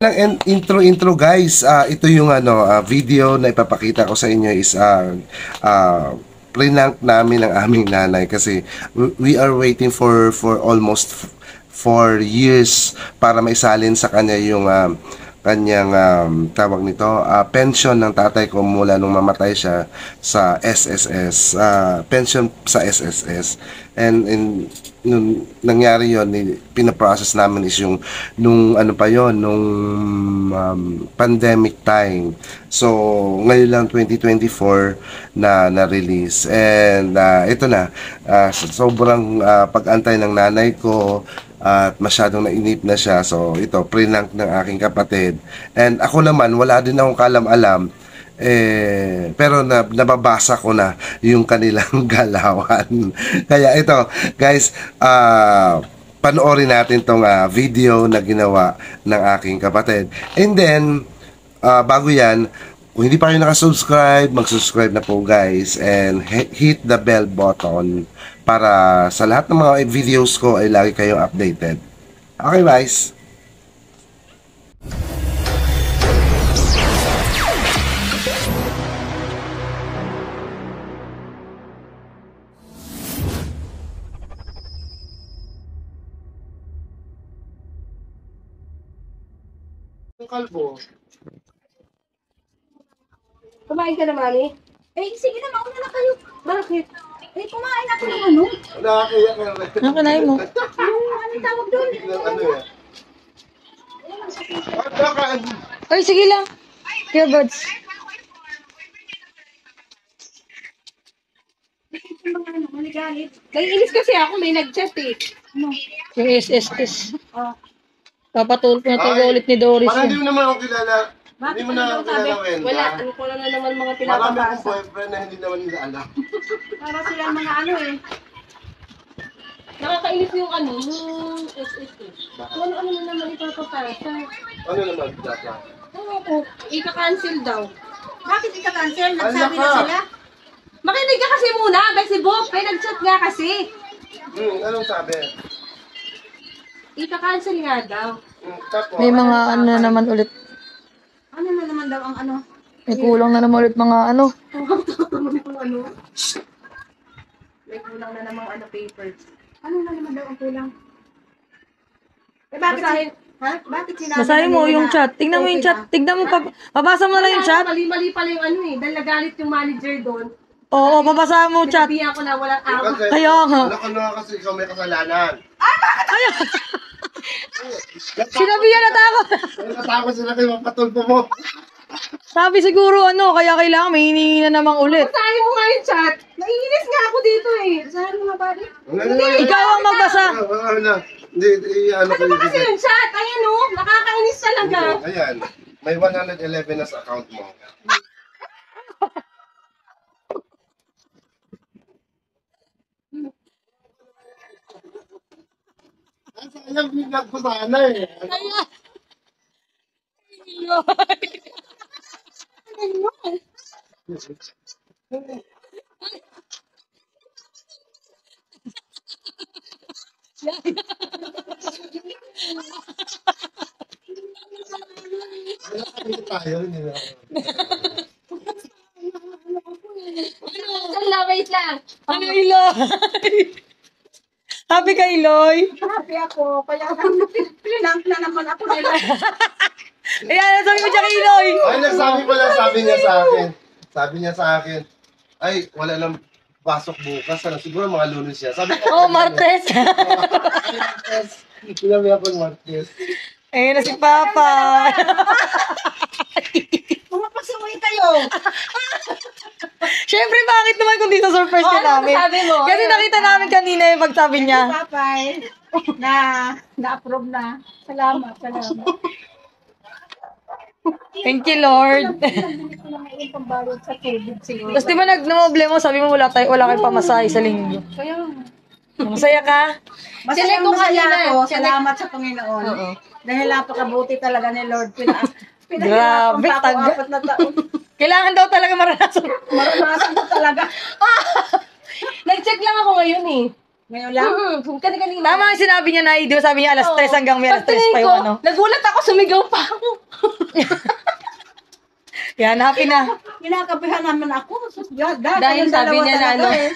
Lang intro guys. Ito yung video na ipapakita ko sa inyo is prank namin ng aming nanay kasi we are waiting for almost 4 years para maisalin sa kanya yung kanyang tawag nito pension ng tatay ko mula nung mamatay siya sa SSS, pension sa SSS. And nung nangyari yon, pinaprocess namin is yung nung ano pa yon, nung pandemic time. So ngayon lang 2024 na release. And ito na, sobrang pag-antay ng nanay ko at masyadong nainip na siya. So ito, prank ng aking kapatid. And ako naman, wala din akong kalam-alam. Pero nababasa ko na yung kanilang galawan. Kaya ito, guys, panoorin natin tong video na ginawa ng aking kapatid. And then, bago yan, kung hindi pa kayo nakasubscribe, mag-subscribe na po guys, and hit the bell button para sa lahat ng mga videos ko ay lagi kayong updated. Okay guys? Ang kalbo. Kumain ka na, Mami? Eh, sige na, mauna na kayo. Bakit? Eh, kumain ako ng ano? Nakakaya ka naman. Ano kanain mo? Yung anong tawag doon? Ano yan? Nakakaan. Ay, sige lang. Earbuds. Naiinis kasi ako, may nag-chat eh. Ano? Yung SSS. Oh. Papatulog na tayo ulit ni Doris. Parang hindi yun. mo naman ako kilala. Bakit Hindi mo na ako kilala, Wenda. Wala, ano ko na naman mga Marami akong pinapabasa. boyfriend na hindi naman nila alam. Para sila mga ano eh. Nakakainis yung ano, yung SSS. Kung ano-ano na naman ipapapasa. Ano naman, Data? Oo po, ika-cancel daw. Bakit ika-cancel? Nagsabi na sila? Makinig ka kasi muna, Bessie Bob. May nag-chat nga kasi. Anong sabi? Ika-cancel nga daw. Tapos? May mga ano na naman ulit. Ano na naman daw ang ano? May kulang na naman ulit mga ano. Ano? May kulang na namang ano papers. Ano na naman daw ang kulang? Eh bakit ha? Bakit sinabi Basahin mo yung chat. Tingnan mo yung chat. Tignan mo. Mabasa mo lang yung chat. Mali-mali pala yung ano eh. Dahil nagalit yung manager doon. Oo, babasahin mo yung chat. Sinabihan ko na walang awak. Kaya nga. Ano kasi ikaw may kasalanan. Sinabihan na takot. Natakot sila kayo mapatulpo mo. Sabi siguro ano, kaya kailangan may hiningi na namang ulit. Basahin mo nga yung chat. Naiinis nga ako dito eh. Basahin mo nga ba rin? Ikaw ang magbasa. Hindi, ano ko Ano ba kasi yung chat? Ayan o, nakakainis talaga. Ayan, may 111 na sa account mo. Sayang biglag ko sana eh. Tayo, hindi na. Wait lang. Ano Iloy? Happy ka Iloy? Happy ako. Kaya pinank na naman ako nila. Ayan, sabi mo dyan kay Iloy. Ay, nagsabi pala, sabi niya sa akin. Sabi niya sa akin, ay, wala nang pasok bukas. Ano, siguro mga Lunes siya. Sabi ko, Oh, Martes. Martes. Sinabi ako ng Martes. Ayun na si Papa. Pumapasuloy kayo. Siyempre, bakit naman kung dito surprise ka namin? sabi mo? Kasi nakita namin kanina yung pagsabi niya. Papay. Na-approve na. Salamat. Thank you, Lord. Hindi ko na ngayon pambayad sa tubig siguro. Tapos di ba nag-noble mo, sabi mo wala kayong pamasahe sa linggo. Kaya Masaya ka? masaya ko kanina. Ako, salamat sa Panginoon. Oo. Dahil napakabuti talaga ni Lord. Grabe, pa ako taga. 4 na taon. Kailangan daw talaga maranasan. Maranasan ko talaga. Nag-check lang ako ngayon eh. Ngayon lang. Kanina. Tama ang sinabi niya na, di ba sabi niya alas 3 hanggang may alas 3 Pagtingin pa ko, yung ano. nagulat ako, sumigaw pa ako. Yan, happy na. Kinakapihan naman ako. Sus, God, Dahil kayong sabi dalawa niya na talaga ano, eh.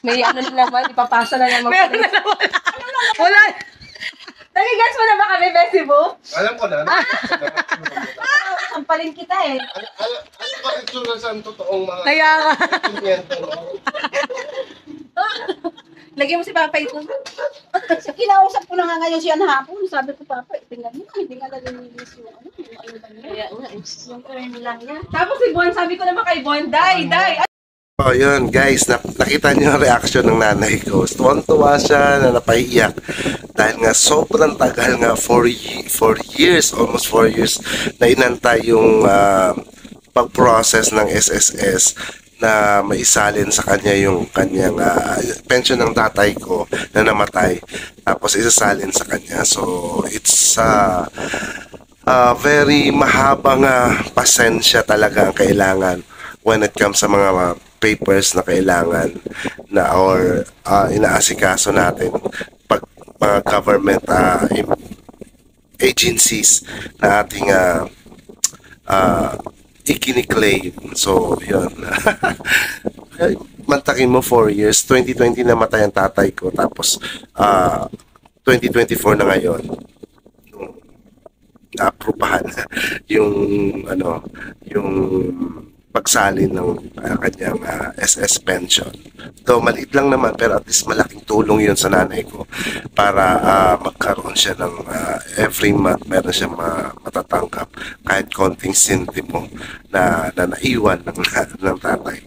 may ano na naman, ipapasa na naman. Meron na naman. Wala. Nagigets mo na ba kami, Facebook? Alam ko na. Sampalin kita eh. Ano ba itsura sa totoong mga Kaya nga. sentimiento mo? Lagyan mo si Papa ito. Kasi kinausap ko na nga ngayon siya na hapon. Sabi ko, Papa, tingnan mo. Hindi nga nalilinis yung ano. Yung ano ba niya. Kaya nga. Yung current lang niya. Tapos si Bon, sabi ko naman kay Bon, Day. Oh, yun guys, nakita niyo yung reaction ng nanay ko. Tuwan-tuwa siya na napaiyak dahil nga sobrang tagal nga 4 years, almost 4 years na inantay yung pag-process ng SSS na maisalin sa kanya yung kanyang pension ng tatay ko na namatay, tapos isasalin sa kanya. So it's very mahabang pasensya talaga ang kailangan when it comes sa mga papers na kailangan na or inaasikaso natin pag mga government agencies na ating ikiniklaim. So, yun. Mantakin mo 4 years. 2020 namatay ang tatay ko. Tapos, 2024 na ngayon. Naaprubahan yung, yung pagsalin ng kanyang SS pension. Though maliit lang naman, pero at least malaking tulong yun sa nanay ko para magkaroon siya ng every month meron siya matatanggap kahit konting sentimo na naiwan ng tatay.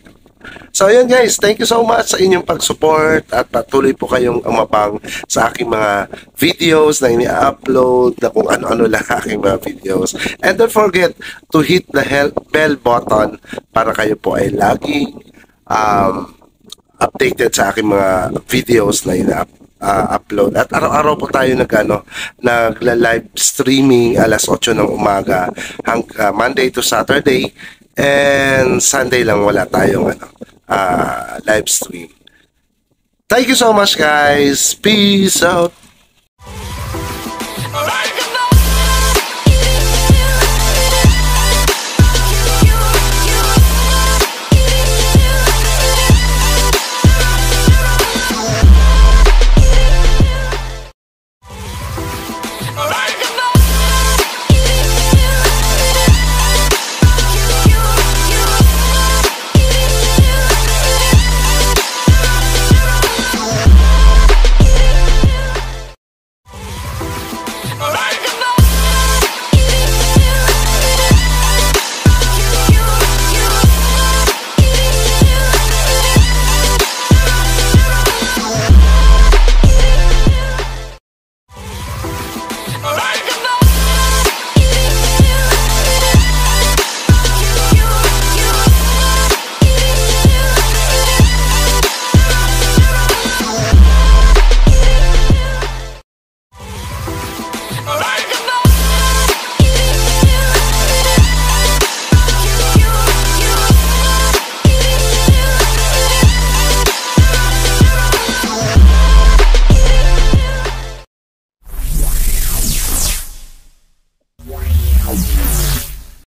So ayun guys, thank you so much sa inyong pag-support at patuloy po kayong umabang sa aking mga videos na ini-upload na kung ano-ano lang aking mga videos. And don't forget to hit the bell button para kayo po ay laging updated sa aking mga videos na ina-upload. At araw-araw po tayo nagla-live streaming alas 8 ng umaga Monday to Saturday. And Sunday lang wala tayong live stream. Thank you so much guys. Peace out.